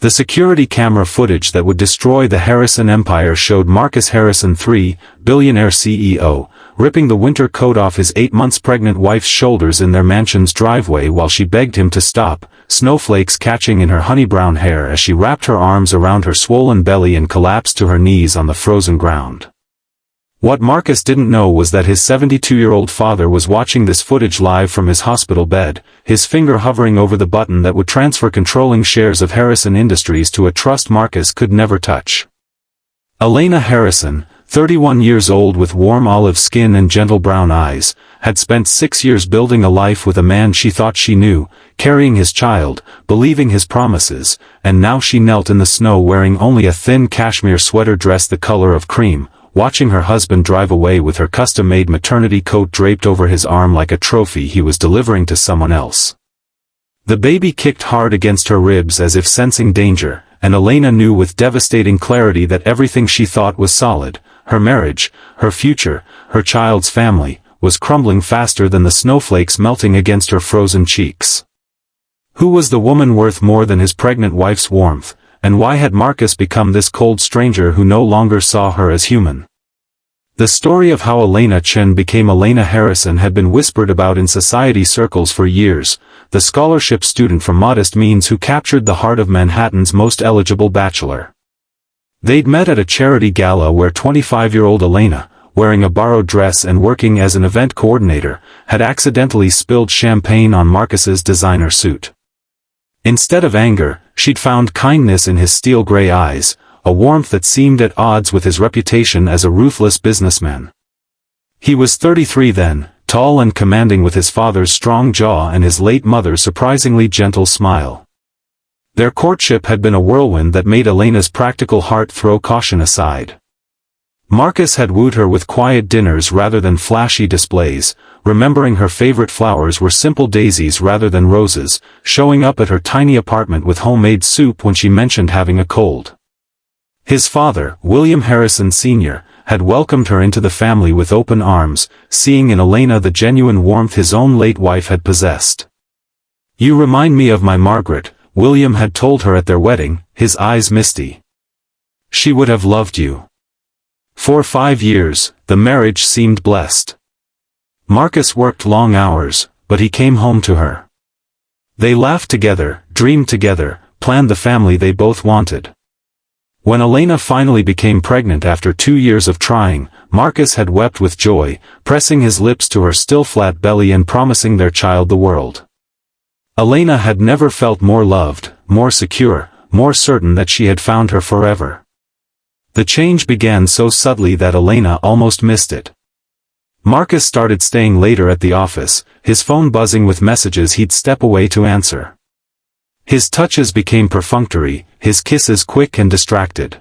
The security camera footage that would destroy the Harrison empire showed Marcus Harrison III, billionaire CEO, ripping the winter coat off his 8 months pregnant wife's shoulders in their mansion's driveway while she begged him to stop, snowflakes catching in her honey-brown hair as she wrapped her arms around her swollen belly and collapsed to her knees on the frozen ground. What Marcus didn't know was that his 72-year-old father was watching this footage live from his hospital bed, his finger hovering over the button that would transfer controlling shares of Harrison Industries to a trust Marcus could never touch. Elena Harrison, 31 years old with warm olive skin and gentle brown eyes, had spent 6 years building a life with a man she thought she knew, carrying his child, believing his promises, and now she knelt in the snow wearing only a thin cashmere sweater dress the color of cream, watching her husband drive away with her custom-made maternity coat draped over his arm like a trophy he was delivering to someone else. The baby kicked hard against her ribs as if sensing danger, and Elena knew with devastating clarity that everything she thought was solid, her marriage, her future, her child's family, was crumbling faster than the snowflakes melting against her frozen cheeks. Who was the woman worth more than his pregnant wife's warmth? And why had Marcus become this cold stranger who no longer saw her as human? The story of how Elena Chen became Elena Harrison had been whispered about in society circles for years, the scholarship student from modest means who captured the heart of Manhattan's most eligible bachelor. They'd met at a charity gala where 25-year-old Elena, wearing a borrowed dress and working as an event coordinator, had accidentally spilled champagne on Marcus's designer suit. Instead of anger, she'd found kindness in his steel-gray eyes, a warmth that seemed at odds with his reputation as a ruthless businessman. He was 33 then, tall and commanding with his father's strong jaw and his late mother's surprisingly gentle smile. Their courtship had been a whirlwind that made Elena's practical heart throw caution aside. Marcus had wooed her with quiet dinners rather than flashy displays, remembering her favorite flowers were simple daisies rather than roses, showing up at her tiny apartment with homemade soup when she mentioned having a cold. His father, William Harrison Sr., had welcomed her into the family with open arms, seeing in Elena the genuine warmth his own late wife had possessed. "You remind me of my Margaret," William had told her at their wedding, his eyes misty. "She would have loved you." For 5 years, the marriage seemed blessed. Marcus worked long hours, but he came home to her. They laughed together, dreamed together, planned the family they both wanted. When Elena finally became pregnant after 2 years of trying, Marcus had wept with joy, pressing his lips to her still flat belly and promising their child the world. Elena had never felt more loved, more secure, more certain that she had found her forever. The change began so subtly that Elena almost missed it. Marcus started staying later at the office, his phone buzzing with messages he'd step away to answer. His touches became perfunctory, his kisses quick and distracted.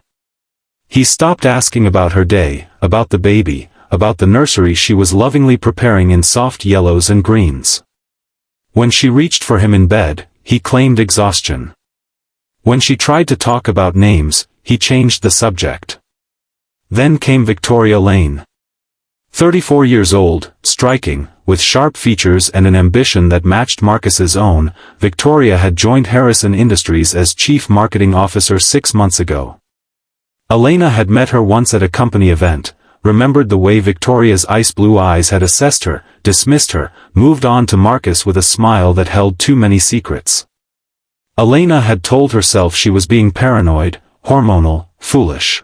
He stopped asking about her day, about the baby, about the nursery she was lovingly preparing in soft yellows and greens. When she reached for him in bed, he claimed exhaustion. When she tried to talk about names, he changed the subject. Then came Victoria Lane. 34 years old, striking, with sharp features and an ambition that matched Marcus's own, Victoria had joined Harrison Industries as Chief Marketing Officer 6 months ago. Elena had met her once at a company event, remembered the way Victoria's ice-blue eyes had assessed her, dismissed her, moved on to Marcus with a smile that held too many secrets. Elena had told herself she was being paranoid, hormonal, foolish.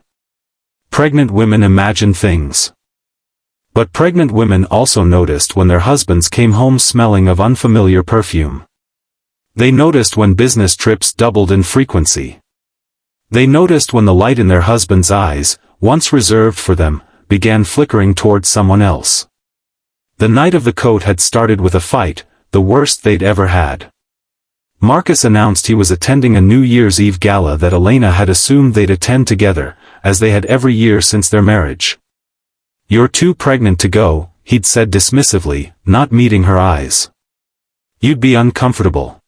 Pregnant women imagine things. But pregnant women also noticed when their husbands came home smelling of unfamiliar perfume. They noticed when business trips doubled in frequency. They noticed when the light in their husbands' eyes, once reserved for them, began flickering towards someone else. The night of the coat had started with a fight, the worst they'd ever had. Marcus announced he was attending a New Year's Eve gala that Elena had assumed they'd attend together, as they had every year since their marriage. "You're too pregnant to go," he'd said dismissively, not meeting her eyes. "You'd be uncomfortable.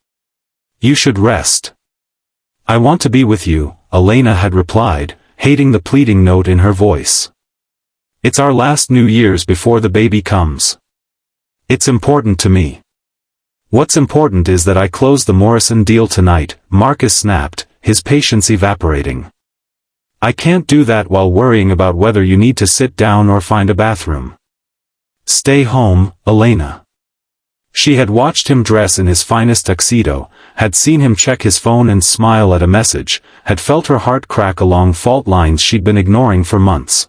You should rest." "I want to be with you," Elena had replied, hating the pleading note in her voice. "It's our last New Year's before the baby comes. It's important to me." "What's important is that I close the Morrison deal tonight," Marcus snapped, his patience evaporating. "I can't do that while worrying about whether you need to sit down or find a bathroom. Stay home, Elena." She had watched him dress in his finest tuxedo, had seen him check his phone and smile at a message, had felt her heart crack along fault lines she'd been ignoring for months.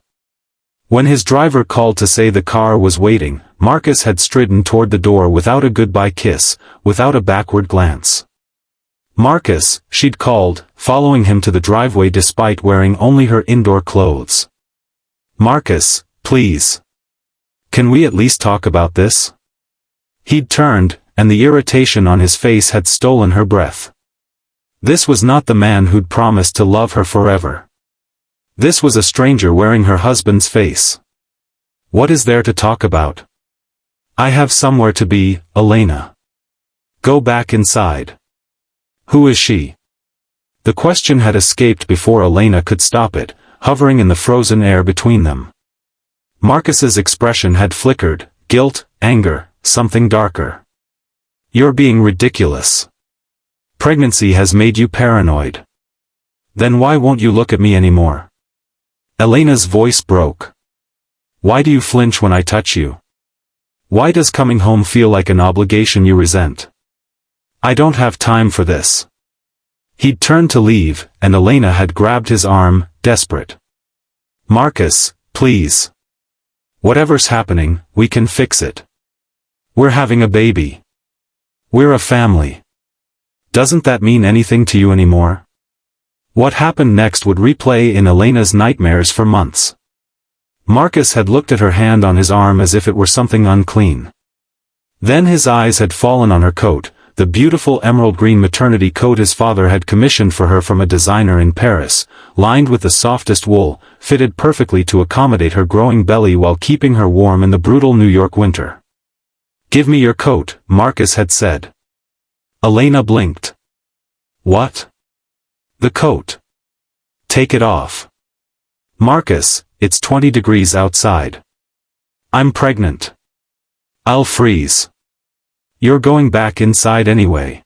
When his driver called to say the car was waiting, Marcus had stridden toward the door without a goodbye kiss, without a backward glance. "Marcus," she'd called, following him to the driveway despite wearing only her indoor clothes. "Marcus, please. Can we at least talk about this?" He'd turned, and the irritation on his face had stolen her breath. This was not the man who'd promised to love her forever. This was a stranger wearing her husband's face. "What is there to talk about?" "I have somewhere to be, Elena." "Go back inside." "Who is she?" The question had escaped before Elena could stop it, hovering in the frozen air between them. Marcus's expression had flickered, guilt, anger, something darker. "You're being ridiculous. Pregnancy has made you paranoid. Then why won't you look at me anymore?" Elena's voice broke. "Why do you flinch when I touch you? Why does coming home feel like an obligation you resent? I don't have time for this." He'd turned to leave, and Elena had grabbed his arm, desperate. "Marcus, please. Whatever's happening, we can fix it. We're having a baby. We're a family. Doesn't that mean anything to you anymore?" What happened next would replay in Elena's nightmares for months. Marcus had looked at her hand on his arm as if it were something unclean. Then his eyes had fallen on her coat, the beautiful emerald green maternity coat his father had commissioned for her from a designer in Paris, lined with the softest wool, fitted perfectly to accommodate her growing belly while keeping her warm in the brutal New York winter. "Give me your coat," Marcus had said. Elena blinked. "What?" "The coat. Take it off." "Marcus, it's 20 degrees outside. I'm pregnant. I'll freeze. You're going back inside anyway."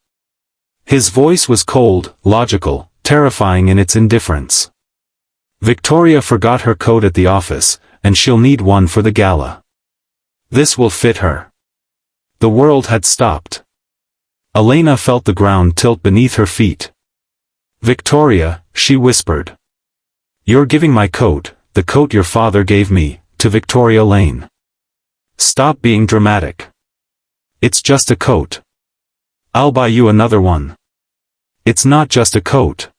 His voice was cold, logical, terrifying in its indifference. "Victoria forgot her coat at the office, and she'll need one for the gala. This will fit her." The world had stopped. Elena felt the ground tilt beneath her feet. "Victoria," she whispered. "You're giving my coat, the coat your father gave me, to Victoria Lane. Stop being dramatic. It's just a coat. I'll buy you another one." "It's not just a coat."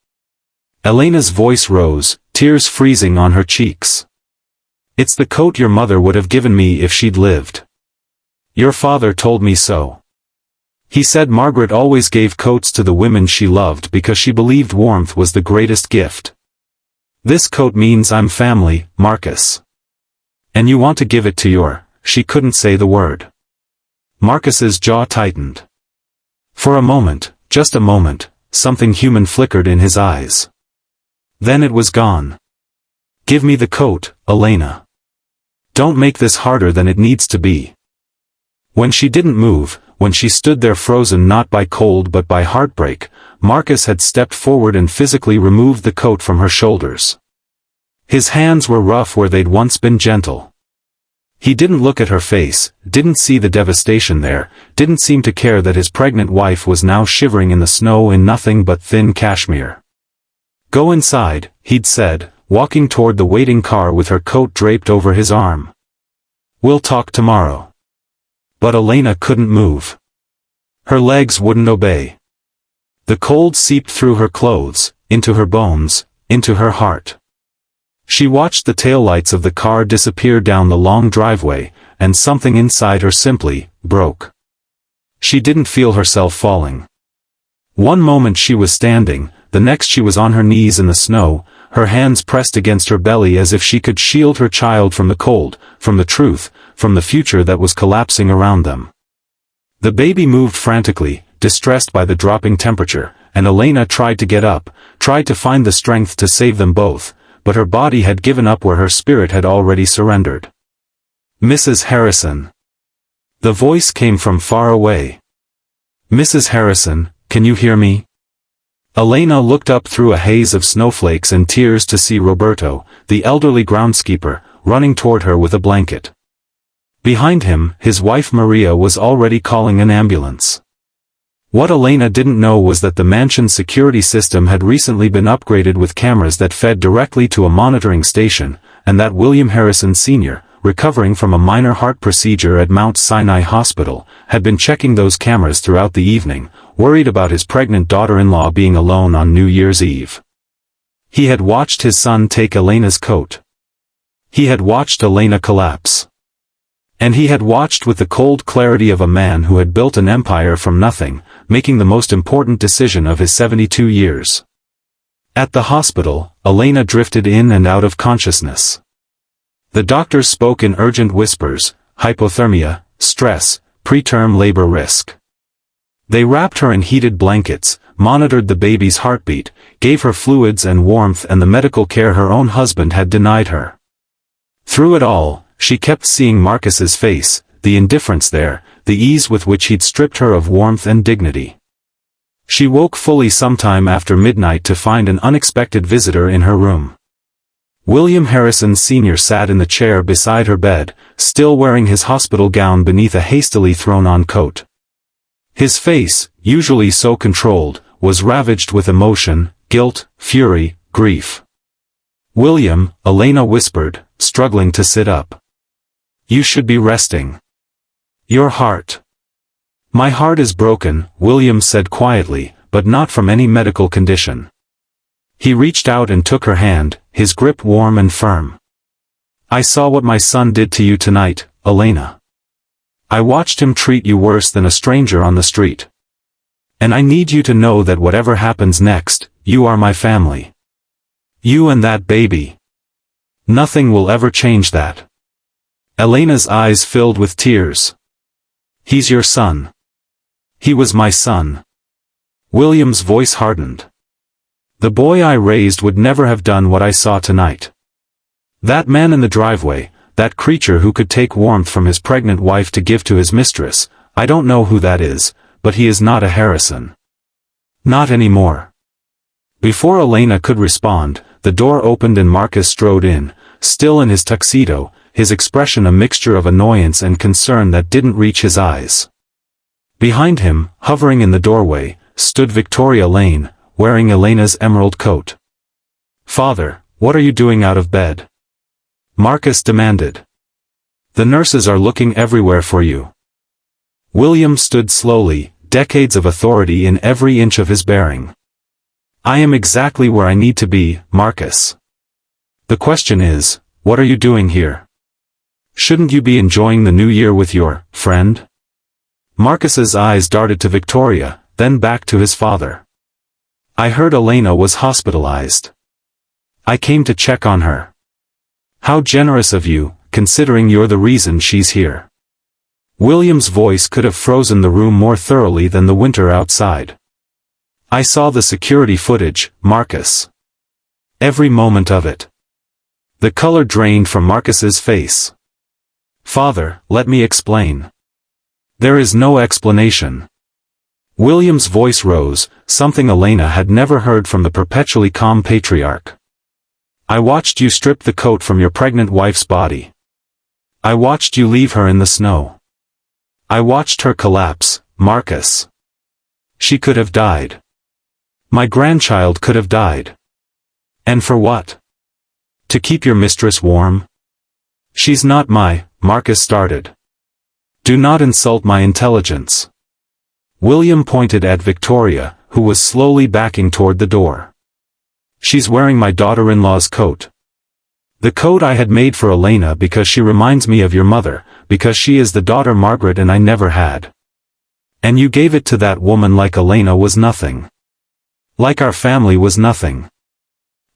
Elena's voice rose, tears freezing on her cheeks. "It's the coat your mother would have given me if she'd lived. Your father told me so. He said Margaret always gave coats to the women she loved because she believed warmth was the greatest gift. This coat means I'm family, Marcus. And you want to give it to your—" She couldn't say the word. Marcus's jaw tightened. For a moment, just a moment, something human flickered in his eyes. Then it was gone. "Give me the coat, Elena. Don't make this harder than it needs to be." When she didn't move, when she stood there frozen not by cold but by heartbreak, Marcus had stepped forward and physically removed the coat from her shoulders. His hands were rough where they'd once been gentle. He didn't look at her face, didn't see the devastation there, didn't seem to care that his pregnant wife was now shivering in the snow in nothing but thin cashmere. "Go inside," he'd said, walking toward the waiting car with her coat draped over his arm. "We'll talk tomorrow." But Elena couldn't move. Her legs wouldn't obey. The cold seeped through her clothes, into her bones, into her heart. She watched the taillights of the car disappear down the long driveway, and something inside her simply broke. She didn't feel herself falling. One moment she was standing, the next she was on her knees in the snow, her hands pressed against her belly as if she could shield her child from the cold, from the truth, from the future that was collapsing around them. The baby moved frantically, distressed by the dropping temperature, and Elena tried to get up, tried to find the strength to save them both, but her body had given up where her spirit had already surrendered. "Mrs. Harrison." The voice came from far away. "Mrs. Harrison, can you hear me?" Elena looked up through a haze of snowflakes and tears to see Roberto, the elderly groundskeeper, running toward her with a blanket. Behind him, his wife Maria was already calling an ambulance. What Elena didn't know was that the mansion's security system had recently been upgraded with cameras that fed directly to a monitoring station, and that William Harrison Sr., recovering from a minor heart procedure at Mount Sinai Hospital, had been checking those cameras throughout the evening, worried about his pregnant daughter-in-law being alone on New Year's Eve. He had watched his son take Elena's coat. He had watched Elena collapse. And he had watched with the cold clarity of a man who had built an empire from nothing, making the most important decision of his 72 years. At the hospital, Elena drifted in and out of consciousness. The doctors spoke in urgent whispers: hypothermia, stress, preterm labor risk. They wrapped her in heated blankets, monitored the baby's heartbeat, gave her fluids and warmth and the medical care her own husband had denied her. Through it all, she kept seeing Marcus's face, the indifference there, the ease with which he'd stripped her of warmth and dignity. She woke fully sometime after midnight to find an unexpected visitor in her room. William Harrison Sr. sat in the chair beside her bed, still wearing his hospital gown beneath a hastily thrown-on coat. His face, usually so controlled, was ravaged with emotion, guilt, fury, grief. "William," Elena whispered, struggling to sit up. "You should be resting. Your heart." "My heart is broken," William said quietly, "but not from any medical condition." He reached out and took her hand, his grip warm and firm. "I saw what my son did to you tonight, Elena. I watched him treat you worse than a stranger on the street. And I need you to know that whatever happens next, you are my family. You and that baby. Nothing will ever change that." Elena's eyes filled with tears. "He's your son. He was my son." William's voice hardened. "The boy I raised would never have done what I saw tonight. That man in the driveway, that creature who could take warmth from his pregnant wife to give to his mistress, I don't know who that is, but he is not a Harrison. Not anymore." Before Elena could respond, the door opened and Marcus strode in, still in his tuxedo, his expression a mixture of annoyance and concern that didn't reach his eyes. Behind him, hovering in the doorway, stood Victoria Lane, wearing Elena's emerald coat. "Father, what are you doing out of bed?" Marcus demanded. "The nurses are looking everywhere for you." William stood slowly, decades of authority in every inch of his bearing. "I am exactly where I need to be, Marcus. The question is, what are you doing here? Shouldn't you be enjoying the new year with your friend?" Marcus's eyes darted to Victoria, then back to his father. "I heard Elena was hospitalized. I came to check on her." "How generous of you, considering you're the reason she's here." William's voice could have frozen the room more thoroughly than the winter outside. "I saw the security footage, Marcus. Every moment of it." The color drained from Marcus's face. "Father, let me explain." "There is no explanation." William's voice rose, something Elena had never heard from the perpetually calm patriarch. "I watched you strip the coat from your pregnant wife's body. I watched you leave her in the snow. I watched her collapse, Marcus. She could have died. My grandchild could have died. And for what? To keep your mistress warm? She's not Marcus started. "Do not insult my intelligence." William pointed at Victoria, who was slowly backing toward the door. "She's wearing my daughter-in-law's coat. The coat I had made for Elena because she reminds me of your mother, because she is the daughter Margaret and I never had. And you gave it to that woman like Elena was nothing. Like our family was nothing."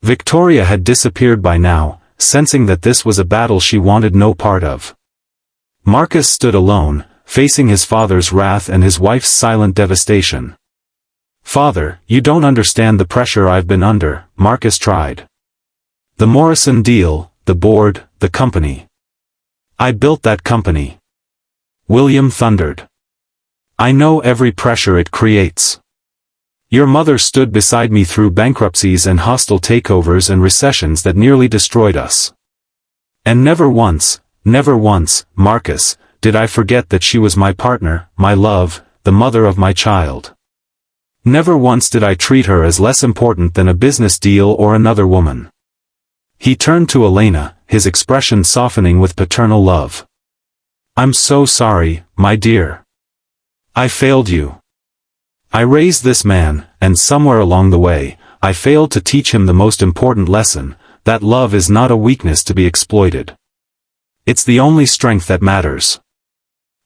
Victoria had disappeared by now, sensing that this was a battle she wanted no part of. Marcus stood alone, facing his father's wrath and his wife's silent devastation. "Father, you don't understand the pressure I've been under," Marcus tried. "The Morrison deal, the board, the company. I built that company." William thundered. "I know every pressure it creates. Your mother stood beside me through bankruptcies and hostile takeovers and recessions that nearly destroyed us. And never once, Marcus, did I forget that she was my partner, my love, the mother of my child. Never once did I treat her as less important than a business deal or another woman. He turned to Elena, his expression softening with paternal love. I'm so sorry, my dear. I failed you. I raised this man, and somewhere along the way, I failed to teach him the most important lesson, that love is not a weakness to be exploited. It's the only strength that matters.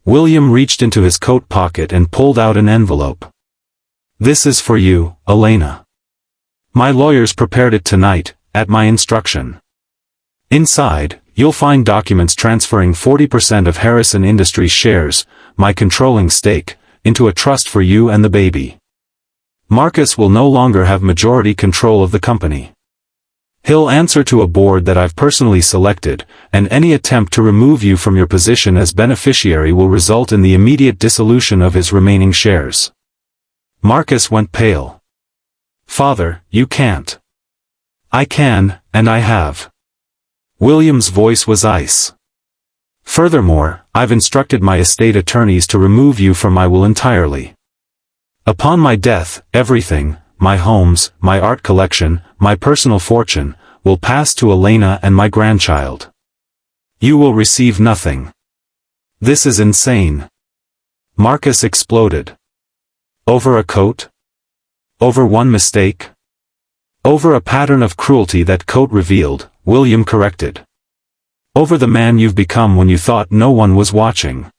William reached into his coat pocket and pulled out an envelope. This is for you, Elena. My lawyers prepared it tonight, at my instruction. Inside, you'll find documents transferring 40% of Harrison Industries shares, my controlling stake, into a trust for you and the baby. Marcus will no longer have majority control of the company. He'll answer to a board that I've personally selected, and any attempt to remove you from your position as beneficiary will result in the immediate dissolution of his remaining shares. Marcus went pale. Father, you can't. I can, and I have. William's voice was ice. Furthermore, I've instructed my estate attorneys to remove you from my will entirely. Upon my death, everything, my homes, my art collection, my personal fortune, will pass to Elena and my grandchild. You will receive nothing. This is insane. Marcus exploded. Over a coat? Over one mistake? Over a pattern of cruelty that coat revealed, William corrected. Over the man you've become when you thought no one was watching.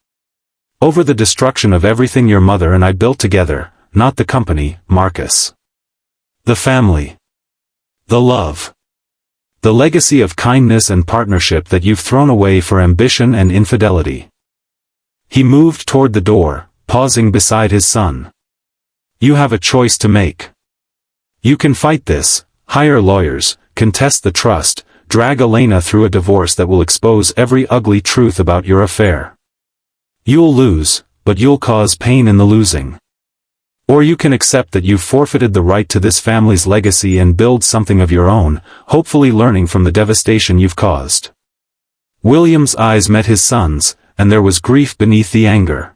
Over the destruction of everything your mother and I built together, not the company, Marcus. The family. The love. The legacy of kindness and partnership that you've thrown away for ambition and infidelity. He moved toward the door, pausing beside his son. You have a choice to make. You can fight this, hire lawyers, contest the trust, drag Elena through a divorce that will expose every ugly truth about your affair. You'll lose, but you'll cause pain in the losing. Or you can accept that you've forfeited the right to this family's legacy and build something of your own, hopefully learning from the devastation you've caused. William's eyes met his son's, and there was grief beneath the anger.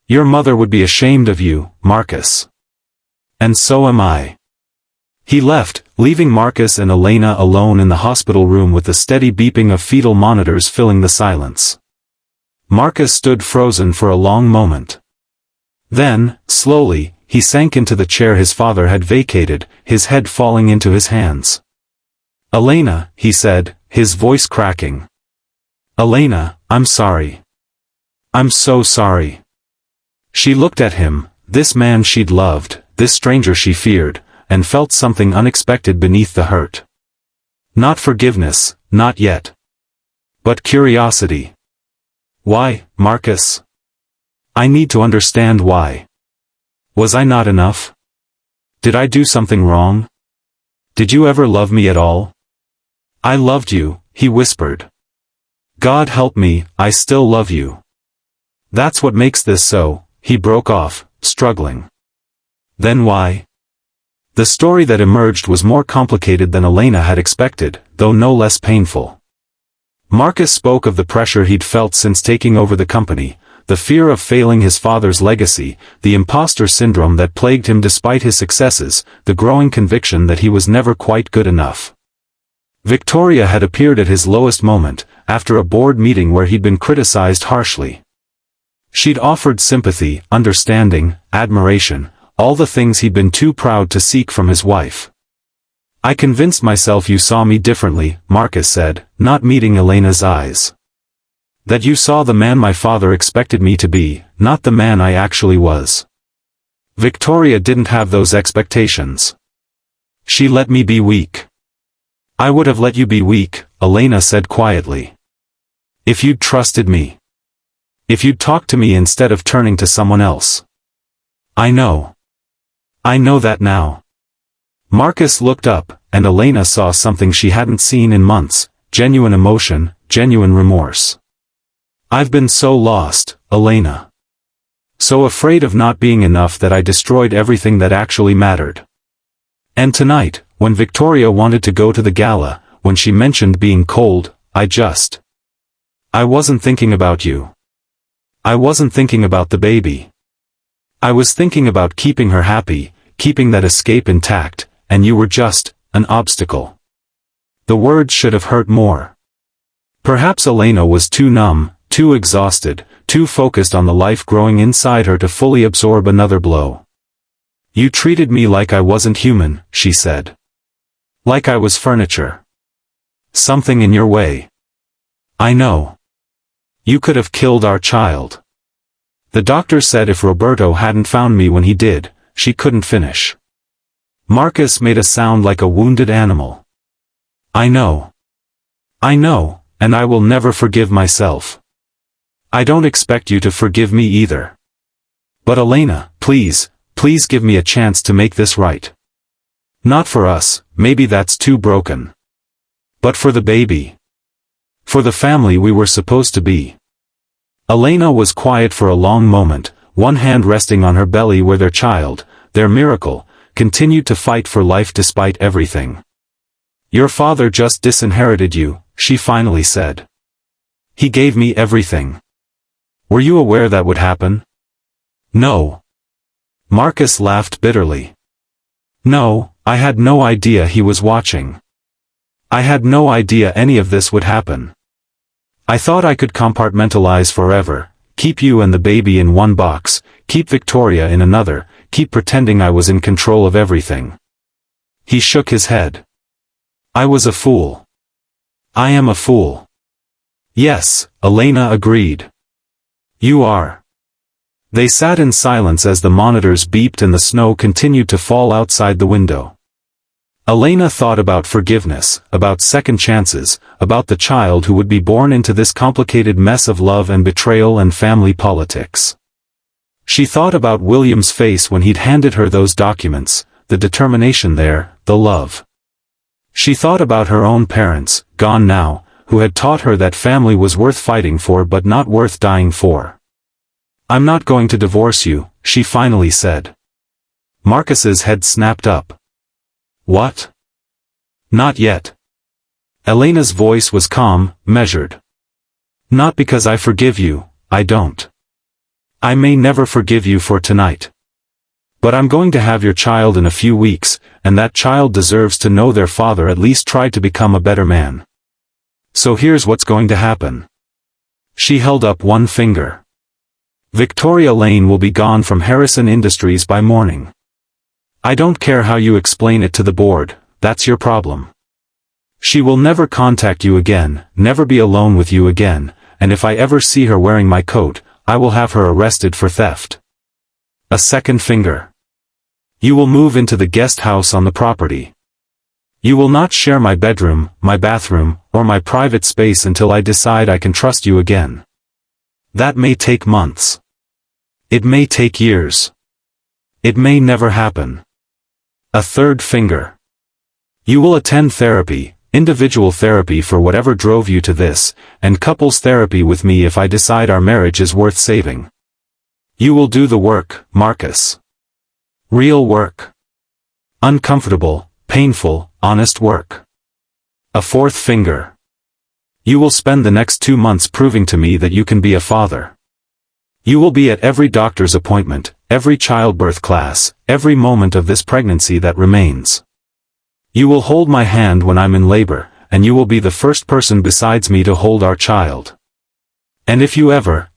Your mother would be ashamed of you, Marcus. And so am I. He left, leaving Marcus and Elena alone in the hospital room with the steady beeping of fetal monitors filling the silence. Marcus stood frozen for a long moment. Then, slowly, he sank into the chair his father had vacated, his head falling into his hands. Elena, he said, his voice cracking. Elena, I'm sorry. I'm so sorry. She looked at him, this man she'd loved, this stranger she feared, and felt something unexpected beneath the hurt. Not forgiveness, not yet. But curiosity. Why, Marcus? I need to understand why. Was I not enough? Did I do something wrong? Did you ever love me at all? I loved you, he whispered. God help me, I still love you. That's what makes this so, he broke off, struggling. Then why? The story that emerged was more complicated than Elena had expected, though no less painful. Marcus spoke of the pressure he'd felt since taking over the company, the fear of failing his father's legacy, the imposter syndrome that plagued him despite his successes, the growing conviction that he was never quite good enough. Victoria had appeared at his lowest moment, after a board meeting where he'd been criticized harshly. She'd offered sympathy, understanding, admiration, all the things he'd been too proud to seek from his wife. I convinced myself you saw me differently, Marcus said, not meeting Elena's eyes. That you saw the man my father expected me to be, not the man I actually was. Victoria didn't have those expectations. She let me be weak. I would have let you be weak, Elena said quietly. If you'd trusted me. If you'd talked to me instead of turning to someone else. I know. I know that now. Marcus looked up, and Elena saw something she hadn't seen in months, genuine emotion, genuine remorse. I've been so lost, Elena. So afraid of not being enough that I destroyed everything that actually mattered. And tonight, when Victoria wanted to go to the gala, when she mentioned being cold, I wasn't thinking about you. I wasn't thinking about the baby. I was thinking about keeping her happy, keeping that escape intact, and you were just an obstacle. The words should have hurt more. Perhaps Elena was too numb, too exhausted, too focused on the life growing inside her to fully absorb another blow. You treated me like I wasn't human, she said. Like I was furniture. Something in your way. I know. You could have killed our child. The doctor said if Roberto hadn't found me when he did, she couldn't finish. Marcus made a sound like a wounded animal. I know. I know, and I will never forgive myself. I don't expect you to forgive me either. But Elena, please give me a chance to make this right. Not for us, maybe that's too broken. But for the baby. For the family we were supposed to be. Elena was quiet for a long moment, one hand resting on her belly where their child, their miracle, continued to fight for life despite everything. Your father just disinherited you, she finally said. He gave me everything. Were you aware that would happen? No. Marcus laughed bitterly. No, I had no idea he was watching. I had no idea any of this would happen. I thought I could compartmentalize forever, keep you and the baby in one box, keep Victoria in another, keep pretending I was in control of everything. He shook his head. I was a fool. I am a fool. Yes, Elena agreed. You are. They sat in silence as the monitors beeped and the snow continued to fall outside the window. Elena thought about forgiveness, about second chances, about the child who would be born into this complicated mess of love and betrayal and family politics. She thought about William's face when he'd handed her those documents, the determination there, the love. She thought about her own parents, gone now, who had taught her that family was worth fighting for but not worth dying for. I'm not going to divorce you, she finally said. Marcus's head snapped up. What? Not yet. Elena's voice was calm, measured. Not because I forgive you, I don't. I may never forgive you for tonight. But I'm going to have your child in a few weeks, and that child deserves to know their father at least tried to become a better man. So here's what's going to happen. She held up one finger. Victoria Lane will be gone from Harrison Industries by morning. I don't care how you explain it to the board, that's your problem. She will never contact you again, never be alone with you again, and if I ever see her wearing my coat, I will have her arrested for theft. A second finger. You will move into the guest house on the property. You will not share my bedroom, my bathroom, or my private space until I decide I can trust you again. That may take months. It may take years. It may never happen. A third finger. You will attend therapy, individual therapy for whatever drove you to this, and couples therapy with me if I decide our marriage is worth saving. You will do the work, Marcus. Real work. Uncomfortable, painful, honest work. A fourth finger. You will spend the next 2 months proving to me that you can be a father. You will be at every doctor's appointment, every childbirth class, every moment of this pregnancy that remains. You will hold my hand when I'm in labor, and you will be the first person besides me to hold our child. And if you ever,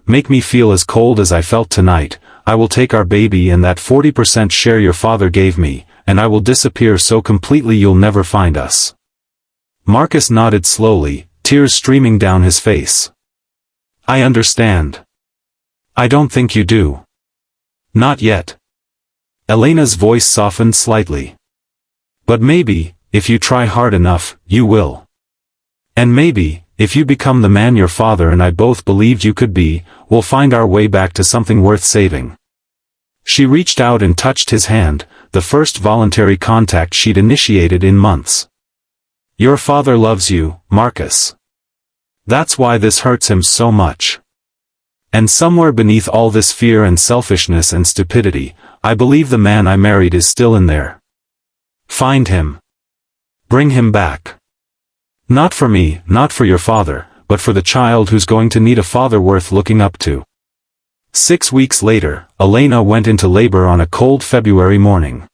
make me feel as cold as I felt tonight, I will take our baby and that 40% share your father gave me, and I will disappear so completely you'll never find us. Marcus nodded slowly, tears streaming down his face. I understand. I don't think you do. Not yet. Elena's voice softened slightly. But maybe, if you try hard enough, you will. And maybe, if you become the man your father and I both believed you could be, we'll find our way back to something worth saving. She reached out and touched his hand, the first voluntary contact she'd initiated in months. Your father loves you, Marcus. That's why this hurts him so much. And somewhere beneath all this fear and selfishness and stupidity, I believe the man I married is still in there. Find him. Bring him back. Not for me, not for your father, but for the child who's going to need a father worth looking up to. 6 weeks later, Elena went into labor on a cold February morning.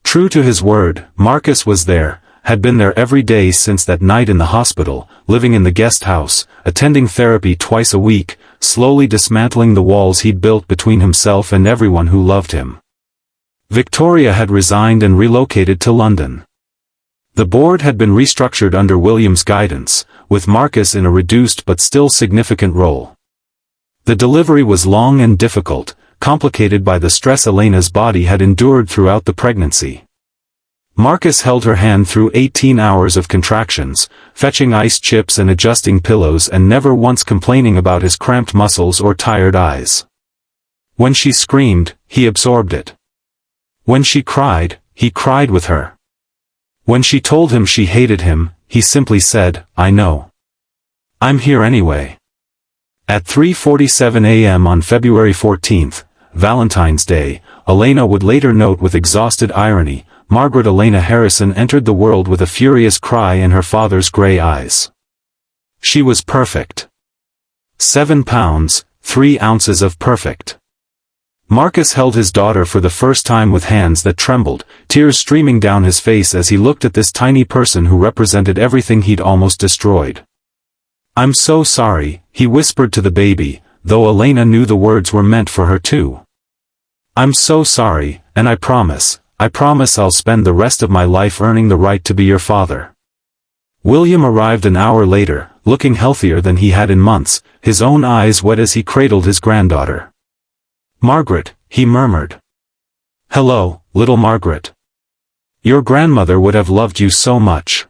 True to his word, Marcus was there, had been there every day since that night in the hospital, living in the guest house, attending therapy twice a week, slowly dismantling the walls he'd built between himself and everyone who loved him. Victoria had resigned and relocated to London. The board had been restructured under William's guidance, with Marcus in a reduced but still significant role. The delivery was long and difficult, complicated by the stress Elena's body had endured throughout the pregnancy. Marcus held her hand through 18 hours of contractions, fetching ice chips and adjusting pillows and never once complaining about his cramped muscles or tired eyes. When she screamed, he absorbed it. When she cried, he cried with her. When she told him she hated him, he simply said, "I know. I'm here anyway." At 3:47 a.m. on February 14th, Valentine's Day, Elena would later note with exhausted irony, Margaret Elena Harrison entered the world with a furious cry in her father's gray eyes. She was perfect. 7 pounds, 3 ounces of perfect. Marcus held his daughter for the first time with hands that trembled, tears streaming down his face as he looked at this tiny person who represented everything he'd almost destroyed. "I'm so sorry," he whispered to the baby, though Elena knew the words were meant for her too. "I'm so sorry, and I promise I'll spend the rest of my life earning the right to be your father." William arrived an hour later, looking healthier than he had in months, his own eyes wet as he cradled his granddaughter. "Margaret," he murmured. "Hello, little Margaret. Your grandmother would have loved you so much."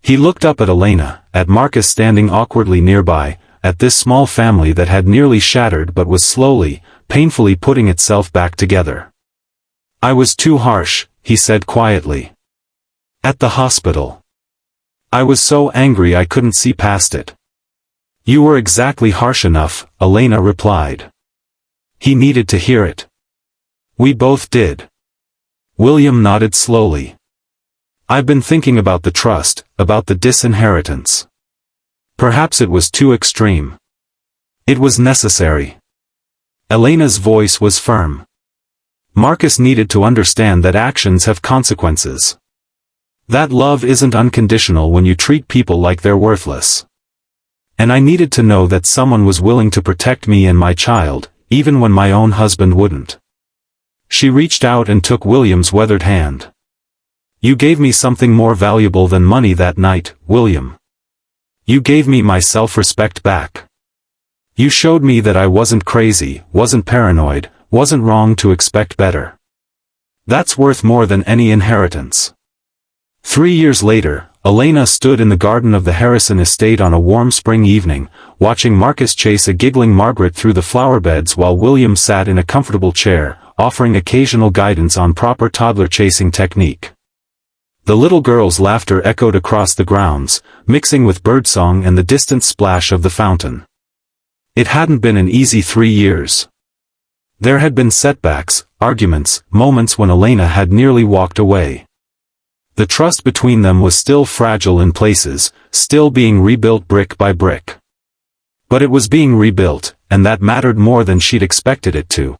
He looked up at Elena, at Marcus standing awkwardly nearby, at this small family that had nearly shattered but was slowly, painfully putting itself back together. "I was too harsh," he said quietly. "At the hospital. I was so angry I couldn't see past it." "You were exactly harsh enough," Elena replied. He needed to hear it. "We both did." William nodded slowly. "I've been thinking about the trust, about the disinheritance. Perhaps it was too extreme. It was necessary." Elena's voice was firm. "Marcus needed to understand that actions have consequences. That love isn't unconditional when you treat people like they're worthless. And I needed to know that someone was willing to protect me and my child, even when my own husband wouldn't." She reached out and took William's weathered hand. "You gave me something more valuable than money that night, William. You gave me my self-respect back. You showed me that I wasn't crazy, wasn't paranoid, wasn't wrong to expect better. That's worth more than any inheritance." 3 years later, Elena stood in the garden of the Harrison estate on a warm spring evening, watching Marcus chase a giggling Margaret through the flower beds while William sat in a comfortable chair, offering occasional guidance on proper toddler chasing technique. The little girl's laughter echoed across the grounds, mixing with birdsong and the distant splash of the fountain. It hadn't been an easy 3 years. There had been setbacks, arguments, moments when Elena had nearly walked away. The trust between them was still fragile in places, still being rebuilt brick by brick. But it was being rebuilt, and that mattered more than she'd expected it to.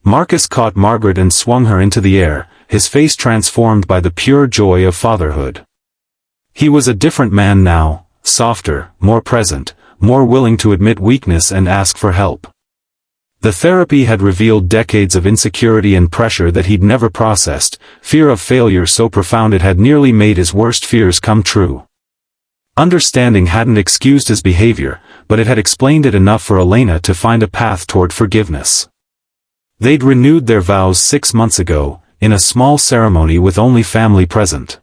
Marcus caught Margaret and swung her into the air, his face transformed by the pure joy of fatherhood. He was a different man now, softer, more present, more willing to admit weakness and ask for help. The therapy had revealed decades of insecurity and pressure that he'd never processed, fear of failure so profound it had nearly made his worst fears come true. Understanding hadn't excused his behavior, but it had explained it enough for Elena to find a path toward forgiveness. They'd renewed their vows 6 months ago, in a small ceremony with only family present.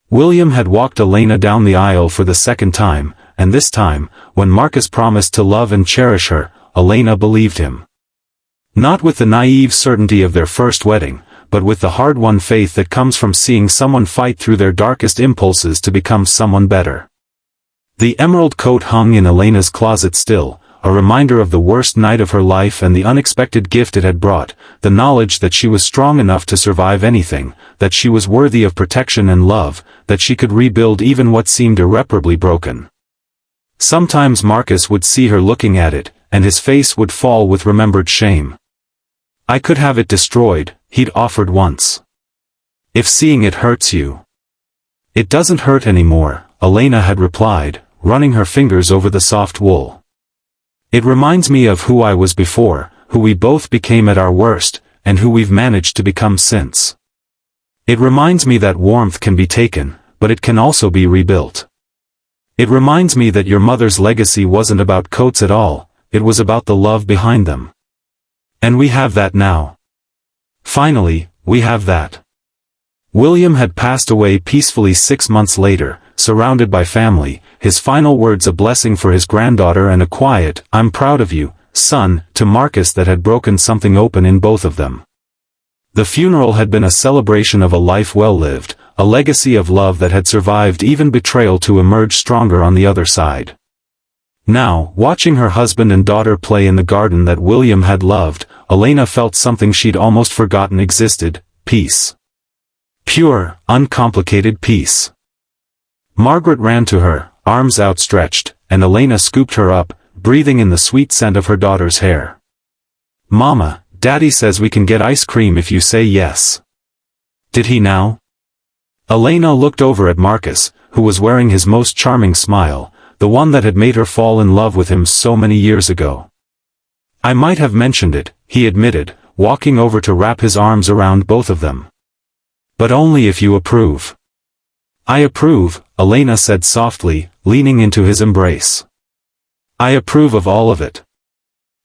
William had walked Elena down the aisle for the second time, and this time, when Marcus promised to love and cherish her, Elena believed him. Not with the naive certainty of their first wedding, but with the hard-won faith that comes from seeing someone fight through their darkest impulses to become someone better. The emerald coat hung in Elena's closet still, a reminder of the worst night of her life and the unexpected gift it had brought, the knowledge that she was strong enough to survive anything, that she was worthy of protection and love, that she could rebuild even what seemed irreparably broken. Sometimes Marcus would see her looking at it, and his face would fall with remembered shame. "I could have it destroyed," he'd offered once. "If seeing it hurts you." "It doesn't hurt anymore," Elena had replied, running her fingers over the soft wool. "It reminds me of who I was before, who we both became at our worst, and who we've managed to become since. It reminds me that warmth can be taken, but it can also be rebuilt. It reminds me that your mother's legacy wasn't about coats at all, it was about the love behind them. And we have that now. Finally, we have that." William had passed away peacefully 6 months later, surrounded by family, his final words a blessing for his granddaughter and a quiet, "I'm proud of you, son," to Marcus that had broken something open in both of them. The funeral had been a celebration of a life well lived, a legacy of love that had survived even betrayal to emerge stronger on the other side. Now, watching her husband and daughter play in the garden that William had loved, Elena felt something she'd almost forgotten existed: peace. Pure, uncomplicated peace. Margaret ran to her, arms outstretched, and Elena scooped her up, breathing in the sweet scent of her daughter's hair. "Mama, Daddy says we can get ice cream if you say yes." "Did he now?" Elena looked over at Marcus, who was wearing his most charming smile, the one that had made her fall in love with him so many years ago. "I might have mentioned it," he admitted, walking over to wrap his arms around both of them. "But only if you approve." "I approve," Elena said softly, leaning into his embrace. "I approve of all of it."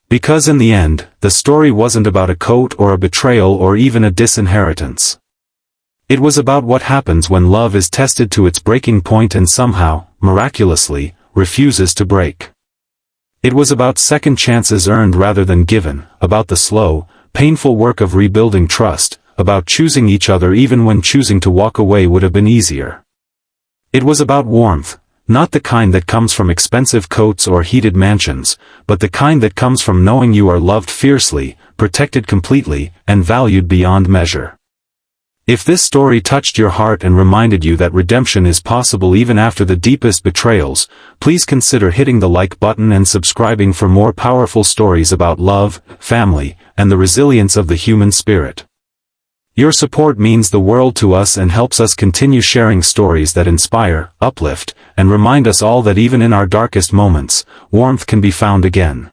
Because in the end, the story wasn't about a coat or a betrayal or even a disinheritance. It was about what happens when love is tested to its breaking point and somehow, miraculously, refuses to break. It was about second chances earned rather than given, about the slow, painful work of rebuilding trust, about choosing each other even when choosing to walk away would have been easier. It was about warmth, not the kind that comes from expensive coats or heated mansions, but the kind that comes from knowing you are loved fiercely, protected completely, and valued beyond measure. If this story touched your heart and reminded you that redemption is possible even after the deepest betrayals, please consider hitting the like button and subscribing for more powerful stories about love, family, and the resilience of the human spirit. Your support means the world to us and helps us continue sharing stories that inspire, uplift, and remind us all that even in our darkest moments, warmth can be found again.